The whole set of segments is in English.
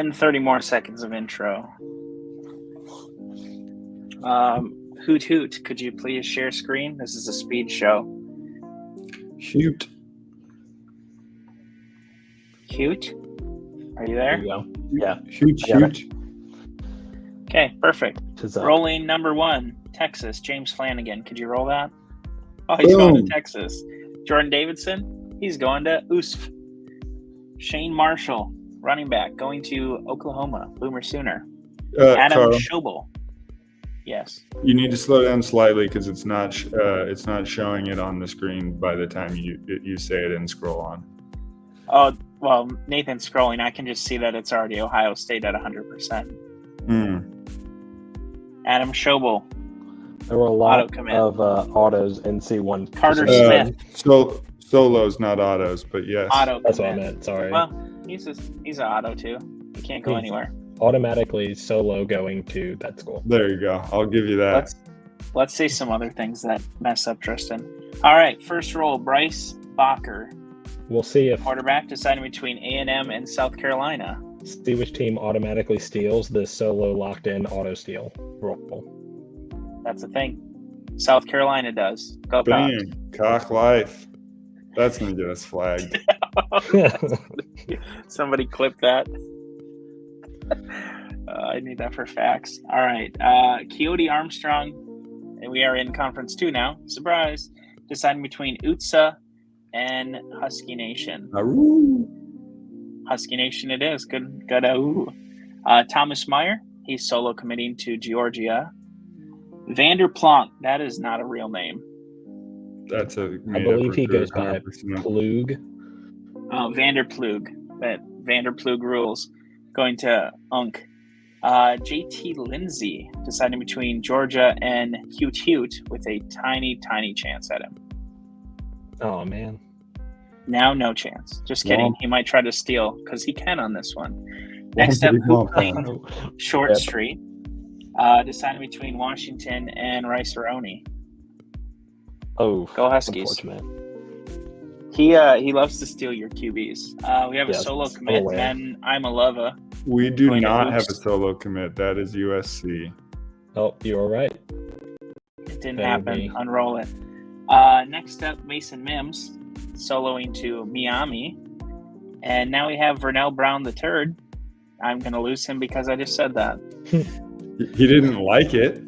And 30 more seconds of intro. Hoot Hoot, could you please share screen? This is a speed show. Shoot. Hoot? Are you there? There you go. Yeah. Shoot. Okay, perfect. Which is, Rolling number 1, Texas, James Flanagan. Could you roll that? Oh, he's going to Texas. Jordan Davidson, he's going to USF. Shane Marshall, running back, going to Oklahoma, Boomer Sooner. Adam Carl, Schobel. Yes. you need to slow down slightly because it's not showing it on the screen by the time you say it and scroll on. Oh, well, Nathan's scrolling. I can just see that it's already Ohio State at 100%. Adam Schobel. there were a lot Auto-commit. of autos in C1. Carter Smith. Solos, not autos, but yes. Auto. That's what I meant. Sorry. Well, he's an auto too. He can't go He's anywhere. Automatically solo going to that school. There you go. I'll give you that. Let's say some other things that mess up Tristan. All right, first roll, Bryce Bacher, We'll see if quarterback, deciding between A&M and South Carolina. see which team automatically steals the solo locked in auto steal roll. That's the thing. South Carolina does. Go Cox. Bang. Cock life. That's going to get us flagged. Somebody clip that. I need that for facts. All right. Coyote Armstrong, and we are in Conference 2 now. Surprise. Deciding between UTSA and Husky Nation. Aroo. Husky Nation it is. Good. Thomas Meyer, he's solo committing to Georgia. Vanderplank, that is not a real name. That's a. I believe he goes by 100%. Plug. Oh, Vanderplug. That Vanderplug rules. Going to Unk. JT Lindsay deciding between Georgia and Hoot with a tiny, tiny chance at him. Oh man. Now, no chance. Just kidding. Well, He might try to steal because he can on this one. Next up, Hoopling Short Yep. Street. Deciding between Washington and Rice Aroni. Oh, Go Huskies. unfortunate. He loves to steal your QBs. We have a Yes, solo I'm commit, aware. Ben Imalova. We do Going to not have Hoops. a solo commit. That is USC. Oh, you were right. It didn't That would happen. be- Unroll it. Next up, Mason Mims soloing to Miami. And now we have Vernell Brown III. I'm going to lose him because I just said that. He didn't like it.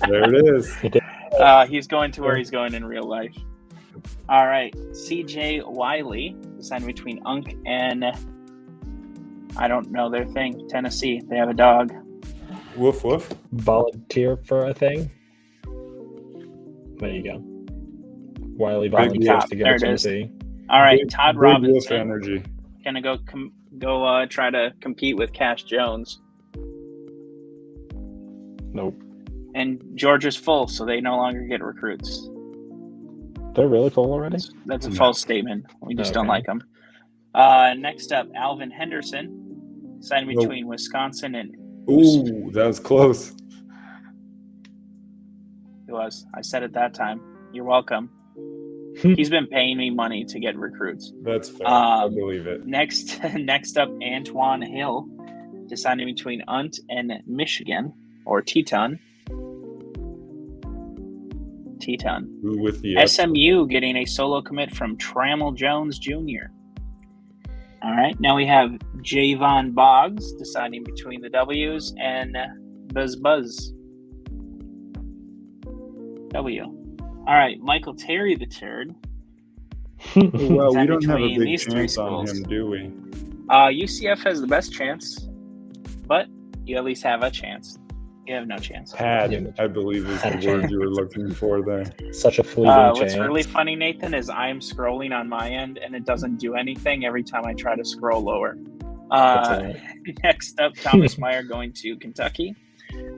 There it is. He's going to where he's going in real life. All right. CJ Wiley, deciding between Unk and I don't know their thing. Tennessee. They have a dog. Woof woof. Volunteer for a thing. There you go. Wiley volunteers top. to go There to it is. Tennessee. All right. Big- Todd big wolf Robinson. energy. Gonna go try to compete with Cash Jones. Nope. And Georgia's full, so they no longer get recruits. They're really full already? That's a No. false statement. We just don't Okay. like them. Next up, Alvin Henderson, signing Whoa. between Wisconsin and Ooh, that was close. it was. I said it that time. You're welcome. He's been paying me money to get recruits. That's fair. I Um, believe it. Next up, Antoine Hill, deciding between Unt and Michigan, or Teton. Who with the SMU getting a solo commit from Trammell Jones Jr. All right, now we have Javon Boggs deciding between the W's and Buzz W. All right, Michael Terry the third. Well, we Is don't have a between big these three chance on schools? him, do we? UCF has the best chance, but you at least have a chance. You have no chance. Had, I believe is the word you were looking for there. Such a fleeting chance. What's really funny, Nathan, is I'm scrolling on my end and it doesn't do anything every time I try to scroll lower. That's all right. Next up, Thomas Meyer going to Kentucky.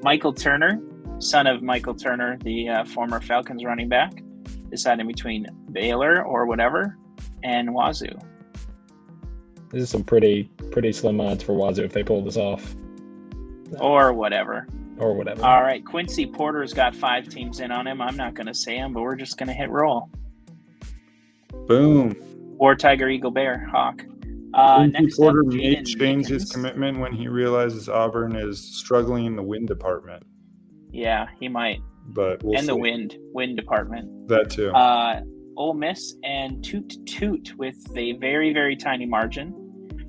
Michael Turner, son of Michael Turner, the former Falcons running back, deciding between Baylor or whatever and Wazoo. This is some pretty slim odds for Wazoo if they pull this off. Or whatever. Or whatever. All right, Quincy Porter's got 5 teams in on him. I'm not going to say him, but we're just going to hit roll. Boom. Or Tiger, Eagle, Bear, Hawk. Next up, Porter may Jaden change his Mickens. commitment when he realizes Auburn is struggling in the wind department. Yeah, he might. But we'll and see. the wind department. That too. Ole Miss and Toot with a very, very tiny margin.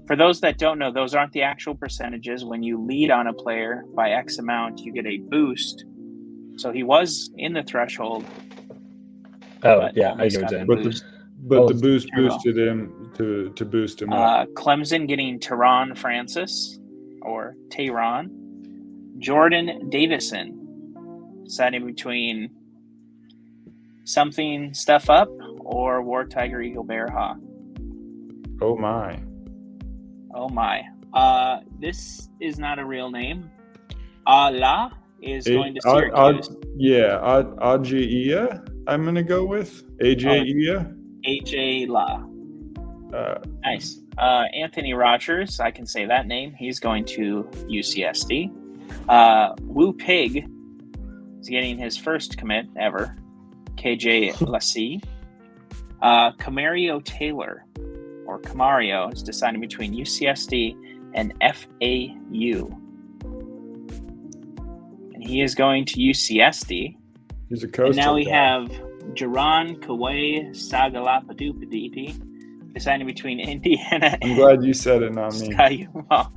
For those that don't know, those aren't the actual percentages. When you lead on a player by X amount, you get a boost. So he was in the threshold. Oh, yeah, I get what you're saying. But the boost boosted him to boost him up. Clemson getting Teron Francis or Tehran. Jordan Davison deciding between something stuff up or War Tiger Eagle Bear Hawk. Oh my. This is not a real name. Allah is going to Syracuse. Ajia, I'm going to go with. AJ La. Nice. Anthony Rogers, I can say that name. He's going to UCSD. Wu Pig is getting his first commit ever. KJ Lassie. Camario Taylor, or Camario, is deciding between UCSD and FAU. And he is going to UCSD. He's a coach. And now we have Jaron Kawhi Sagalapadupadipi deciding between Indiana I'm glad you said it, not me. Skyuma.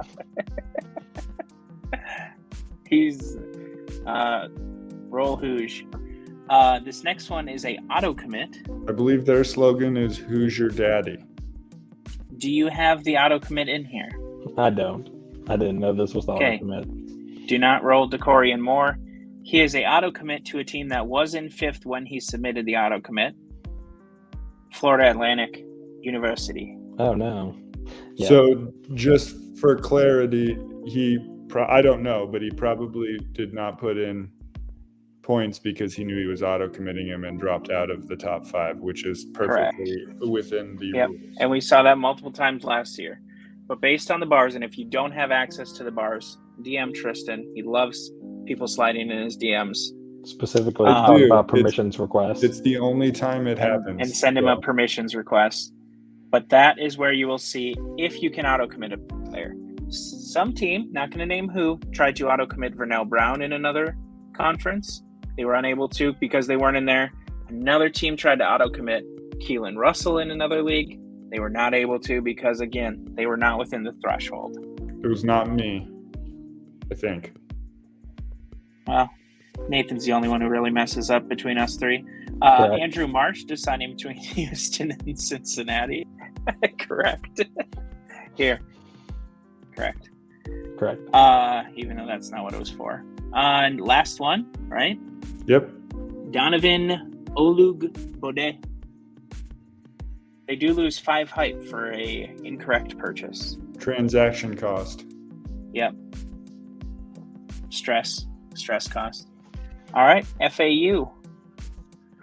He's Roll Hooge. This next one is a auto commit. I believe their slogan is "Who's your daddy?" Do you have the auto commit in here? I don't. I didn't know this was the auto commit. Do not roll Decorian Moore. He is a auto commit to a team that was in 5th when he submitted the auto commit. Florida Atlantic University. Oh no. Yeah. So just for clarity, I don't know, but he probably did not put in points because he knew he was auto committing him and dropped out of the top 5, which is perfectly within the rules. And we saw that multiple times last year. But based on the bars, and if you don't have access to the bars, DM Tristan. He loves people sliding in his DMs. Specifically talk about permissions requests. It's the only time it happens. And send him a permissions request. But that is where you will see if you can auto commit a player. Some team, not going to name who, tried to auto commit Vernell Brown in another conference. They were unable to because they weren't in there. Another team tried to auto commit Keelan Russell in another league. They were not able to because, again, they were not within the threshold. It was not me, I think. Well, Nathan's the only one who really messes up between us three. Andrew Marsh deciding between Houston and Cincinnati. Correct. Here. Correct. Even though that's not what it was for. And last one, right? Yep. Donovan Olugbode. They do lose 5 hype for a incorrect purchase. Transaction cost. Yep. Stress cost. All right, FAU.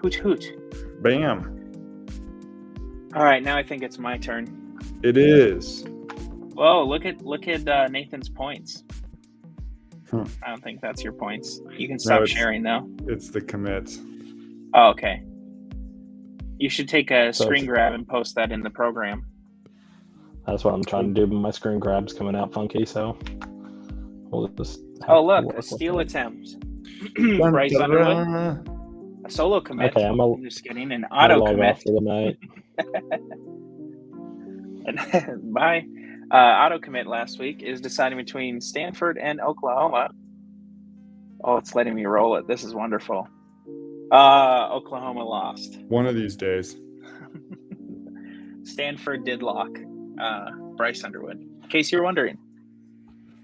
Hoot. Bam. All right, now I think it's my turn. It is. Whoa, look at Nathan's points. I don't think that's your points. You can stop sharing, though. It's the commits. Oh, okay. You should take a screen grab and post that in the program. That's what I'm trying to do, but my screen grab's coming out funky, so we'll just... look, a steal attempt. Bryce Underwood. A solo commit. Okay, I'm just getting an auto commit. For the night. And my auto commit last week is deciding between Stanford and Oklahoma. Oh, it's letting me roll it. This is wonderful. Oklahoma lost. One of these days. Stanford did lock Bryce Underwood, in case you were wondering.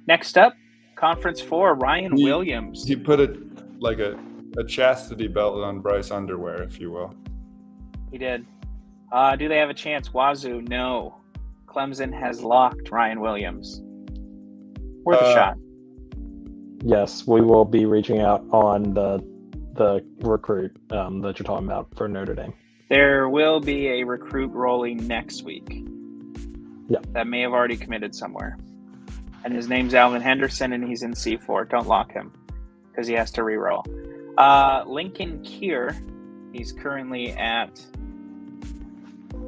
Next up, Conference 4, Ryan Williams. He put it like a chastity belt on Bryce underwear, if you will. He did. Do they have a chance? Wazoo, no. Clemson has locked Ryan Williams. Worth a shot. Yes, we will be reaching out on the recruit that you're talking about for Notre Dame. There will be a recruit rolling next week. Yeah. That may have already committed somewhere. And his name's Alvin Henderson, and he's in C4. Don't lock him because he has to re-roll. Lincoln Kier, he's currently at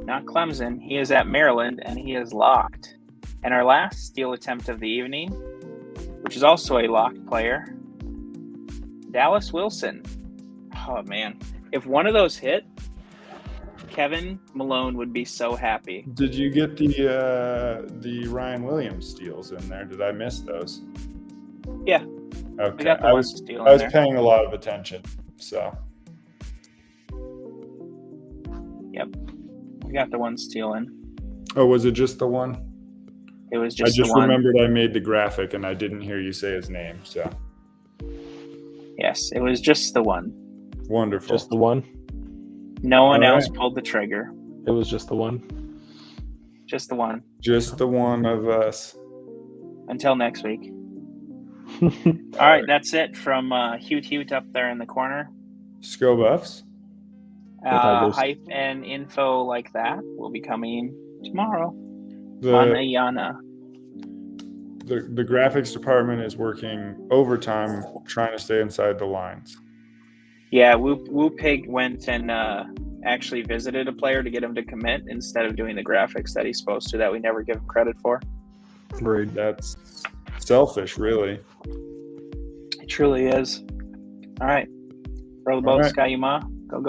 not Clemson. He is at Maryland, and he is locked. And our last steal attempt of the evening, which is also a locked player, Dallas Wilson. Oh, man. If one of those hit, Kevin Malone would be so happy. Did you get the Ryan Williams steals in there? Did I miss those? Yeah. Okay. We got the I one was steal in there. paying a lot of attention. So. Yep. We got the one steal in. Oh, was it just the one? It was just I just the one. remembered I made the graphic and I didn't hear you say his name. So. Yes, it was just the one. Wonderful. Just the one? No one All else right. pulled the trigger. It was just the one? Just the one. Just the one of us. Until next week. All right, that's it from Hute up there in the corner. Sco Buffs? Tigers. Hype and info like that will be coming tomorrow. The Manayana. graphics department is working overtime trying to stay inside the lines. Yeah, Woo Pig went and actually visited a player to get him to commit instead of doing the graphics that he's supposed to that we never give him credit for. Rude. That's selfish, really. It truly is. All right. Row the boat, All right. Sky Yuma. Go.